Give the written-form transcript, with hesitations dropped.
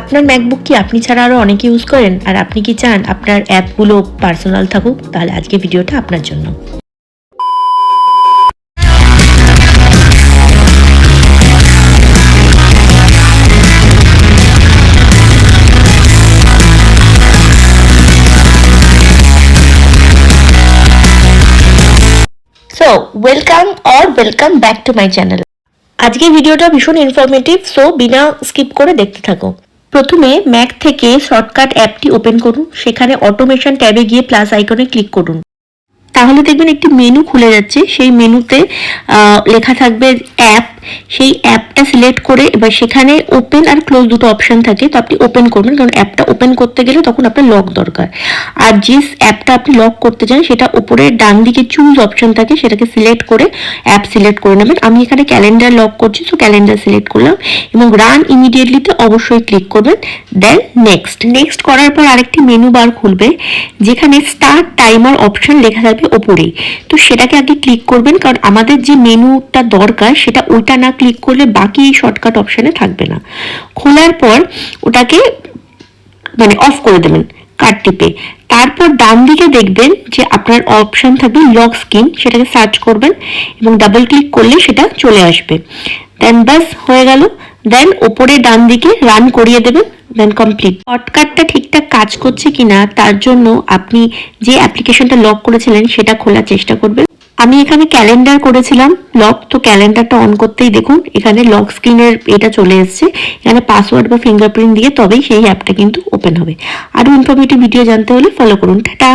আপনার ম্যাকবুক কি আপনি ছাড়া আরও অনেকে ইউজ করেন, আর আপনি কি চান আপনার অ্যাপগুলো পার্সোনাল থাকুক? তাহলে আজকে ভিডিওটা আপনার জন্য। So welcome back to my channel. আজকের ভিডিওটা ভীষণ ইনফরমেটিভ, সো বিনা স্কিপ করে দেখতে থাকো। প্রথমে ম্যাক থেকে শর্টকাট অ্যাপটি ওপেন করুন, সেখানে অটোমেশন ট্যাবে গিয়ে প্লাস আইকনে ক্লিক করুন। তাহলে দেখবেন একটি মেনু খুলে যাচ্ছে, সেই মেনুতে লেখা থাকবে অ্যাপ। সেই অ্যাপটা সিলেক্ট করে এবার সেখানে ওপেন আর ক্লোজ দুটো অপশন থাকে, তো আপনি ওপেন করবেন, কারণ অ্যাপটা ওপেন করতে গেলে তখন আপনার লক দরকার। আর যে অ্যাপটা আপনি লক করতে চান সেটা উপরে ডান দিকে চুজ অপশন থাকে, সেটাকে সিলেক্ট করে অ্যাপ সিলেক্ট করে নেবেন। আমি এখানে ক্যালেন্ডার লক করছি, সো ক্যালেন্ডার সিলেক্ট করলাম এবং রান ইমিডিয়েটলিতে অবশ্যই ক্লিক করবেন। দেন নেক্সট করার পর আরেকটি মেনু বার খুলবে, যেখানে স্টার্ট টাইমার অপশন লেখা থাকবে ওপরেই। তো সেটাকে আগে ক্লিক করবেন, কারণ আমাদের যে মেনুটা দরকার সেটা ওইটা না ক্লিক করলে বাকি এই শর্টকাট অপশনে থাকবে না। খোলার পর ওটাকে অফ করে দেবেন কাট টিপে। তারপর ডান দিকে দেখবেন যে আপনার অপশন থাকবে লক স্ক্রিন, সেটাকে সার্চ করবেন এবং ডাবল ক্লিক করলে সেটা চলে আসবে। দেন বাস হয়ে গেল। দেন ওপরে ডান দিকে রান করিয়ে দেবেন, দেন কমপ্লিট। শর্টকাটটা ঠিকঠাক কাজ করছে কিনা তার জন্য আপনি যে অ্যাপ্লিকেশনটা লক করেছিলেন সেটা খোলার চেষ্টা করবেন। আমি এখানে ক্যালেন্ডার করেছিলাম লক, তো ক্যালেন্ডারটা অন করতেই দেখুন এখানে লক স্ক্রিনের এটা চলে এসছে। এখানে পাসওয়ার্ড বা ফিঙ্গারপ্রিন্ট দিয়ে তবেই সেই অ্যাপটা কিন্তু ওপেন হবে। আরও ইনফরমেটিভ ভিডিও জানতে হলে ফলো করুন। টাটা।